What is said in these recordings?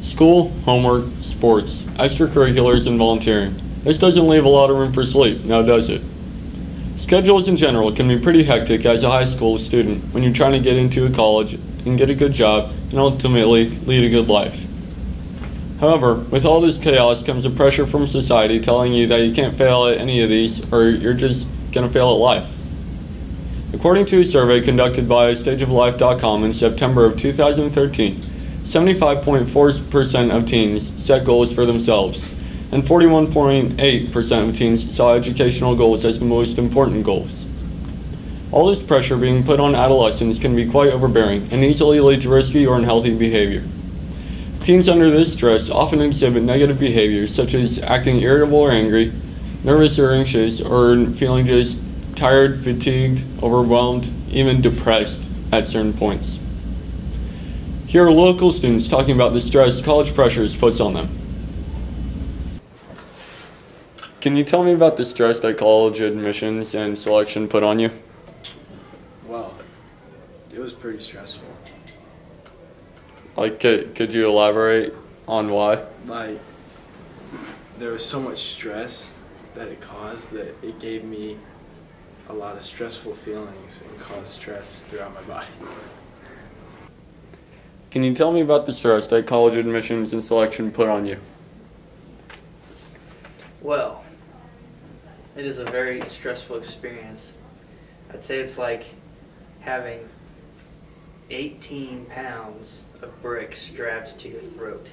School, homework, sports, extracurriculars, and volunteering. This doesn't leave a lot of room for sleep, now does it? Schedules in general can be pretty hectic as a high school student when you're trying to get into a college and get a good job and ultimately lead a good life. However, with all this chaos comes a pressure from society telling you that you can't fail at any of these or you're just gonna fail at life. According to a survey conducted by stageoflife.com in September of 2013, 75.4% of teens set goals for themselves, and 41.8% of teens saw educational goals as the most important goals. All this pressure being put on adolescents can be quite overbearing and easily lead to risky or unhealthy behavior. Teens under this stress often exhibit negative behaviors such as acting irritable or angry, nervous or anxious, or feeling just tired, fatigued, overwhelmed, even depressed at certain points. Here are local students talking about the stress college pressures puts on them. Can you tell me about the stress that college admissions and selection put on you? Well, it was pretty stressful. Like, could you elaborate on why? Like, there was so much stress that it caused that it gave me a lot of stressful feelings and caused stress throughout my body. Can you tell me about the stress that college admissions and selection put on you? Well, it is a very stressful experience. I'd say it's like having 18 pounds of bricks strapped to your throat.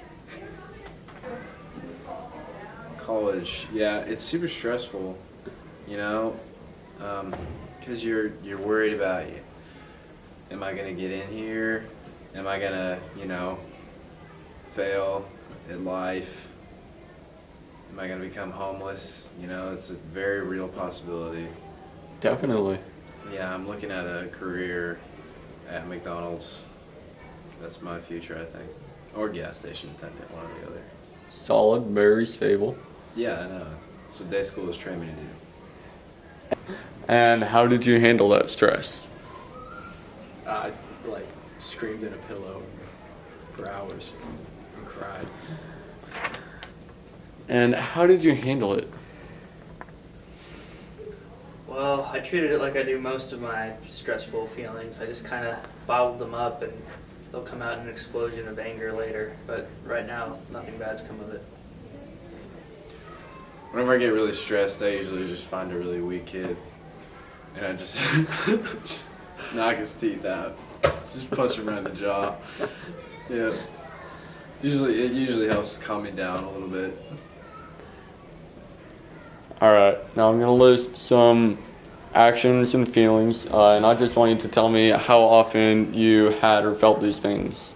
College, yeah, it's super stressful, you know, because you're worried about, am I gonna get in here? Am I gonna, fail at life? Am I gonna become homeless? It's a very real possibility. Definitely. Yeah, I'm looking at a career at McDonald's. That's my future, I think. Or gas station attendant, one or the other. Solid, very stable. Yeah, I know. That's what day school has trained me to do. And how did you handle that stress? I, screamed in a pillow for hours and cried. And how did you handle it? Well, I treated it like I do most of my stressful feelings. I just kind of bottled them up and they'll come out in an explosion of anger later. But right now, nothing bad's come of it. Whenever I get really stressed, I usually just find a really weak kid. And I just, just knock his teeth out. Just punch him right in the jaw. Yeah. It usually helps calm me down a little bit. Alright, now I'm going to list some actions and feelings, and I just want you to tell me how often you had or felt these things.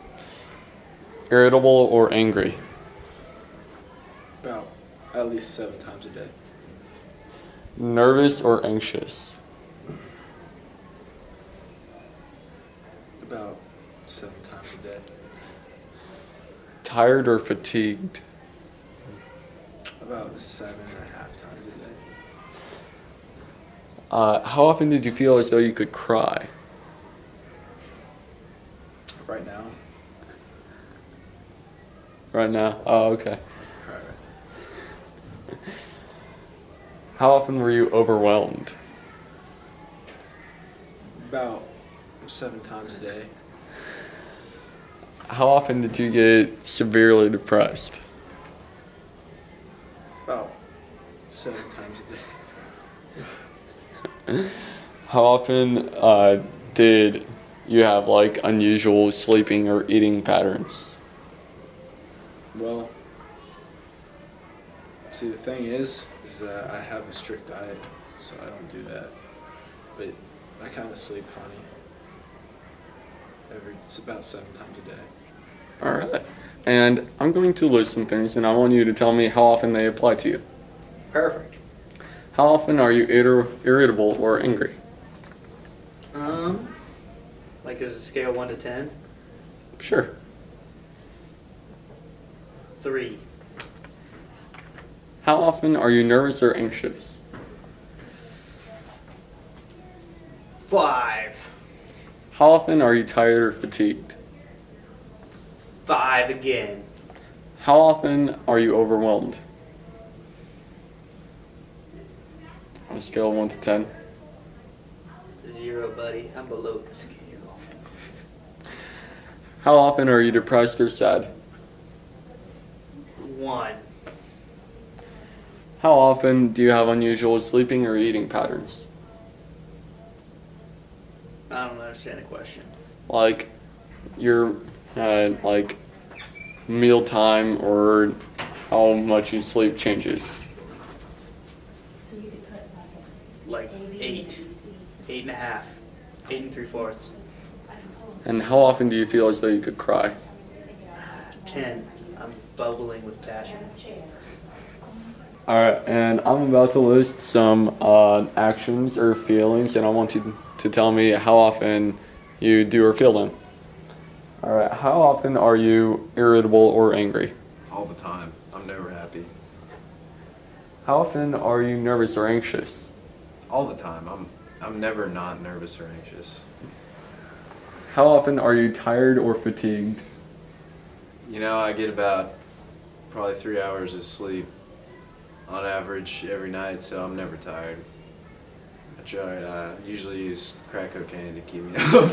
Irritable or angry? About at least 7 times a day. Nervous or anxious? About 7 times a day. Tired or fatigued? About 7.5 times a day. How often did you feel as though you could cry? Right now, Right now? Oh, okay. I cry right How often were you overwhelmed? now. About 7 times a day. How often did you get severely depressed? About 7 times a day. How often did you have unusual sleeping or eating patterns? Well, see, the thing is that I have a strict diet, so I don't do that. But I kind of sleep funny. It's about 7 times a day. Alright. And I'm going to list some things and I want you to tell me how often they apply to you. Perfect. How often are you irritable or angry? Is a scale 1 to 10? Sure. 3. How often are you nervous or anxious? 5. How often are you tired or fatigued? 5 again. How often are you overwhelmed? On a scale of 1 to 10. 0, buddy. I'm below the scale. How often are you depressed or sad? 1. How often do you have unusual sleeping or eating patterns? I don't understand the question. Like your like meal time or how much you sleep changes. Like 8. 8.5. 8 3/4. And how often do you feel as though you could cry? 10. I'm bubbling with passion. Alright, and I'm about to list some actions or feelings, and I want you to tell me how often you do or feel them. Alright, how often are you irritable or angry? All the time. I'm never happy. How often are you nervous or anxious? All the time. I'm never not nervous or anxious. How often are you tired or fatigued? You know, I get about probably 3 hours of sleep on average every night, so I'm never tired. I try usually use crack cocaine to keep me up,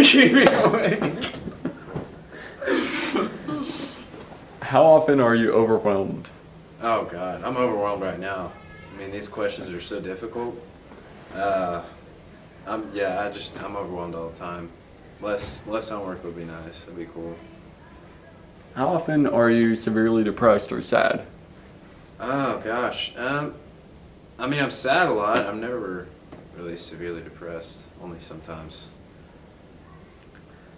keep me awake. How often are you overwhelmed? Oh God, I'm overwhelmed right now. I mean, these questions are so difficult. I'm overwhelmed all the time. Less homework would be nice. That'd be cool. How often are you severely depressed or sad? Oh gosh. I mean, I'm sad a lot. I'm never really severely depressed. Only sometimes.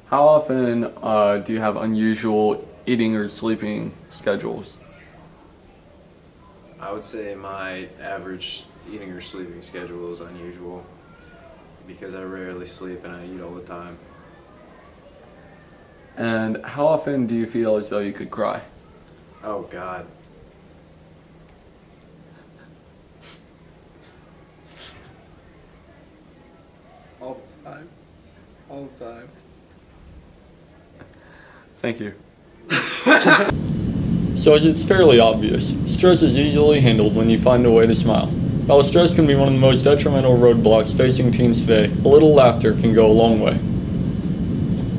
How often do you have unusual eating or sleeping schedules? I would say my average eating or sleeping schedule is unusual because I rarely sleep and I eat all the time. And how often do you feel as though you could cry? Oh God. All the time. All the time. Thank you. So as it's fairly obvious, stress is easily handled when you find a way to smile. While stress can be one of the most detrimental roadblocks facing teens today, a little laughter can go a long way.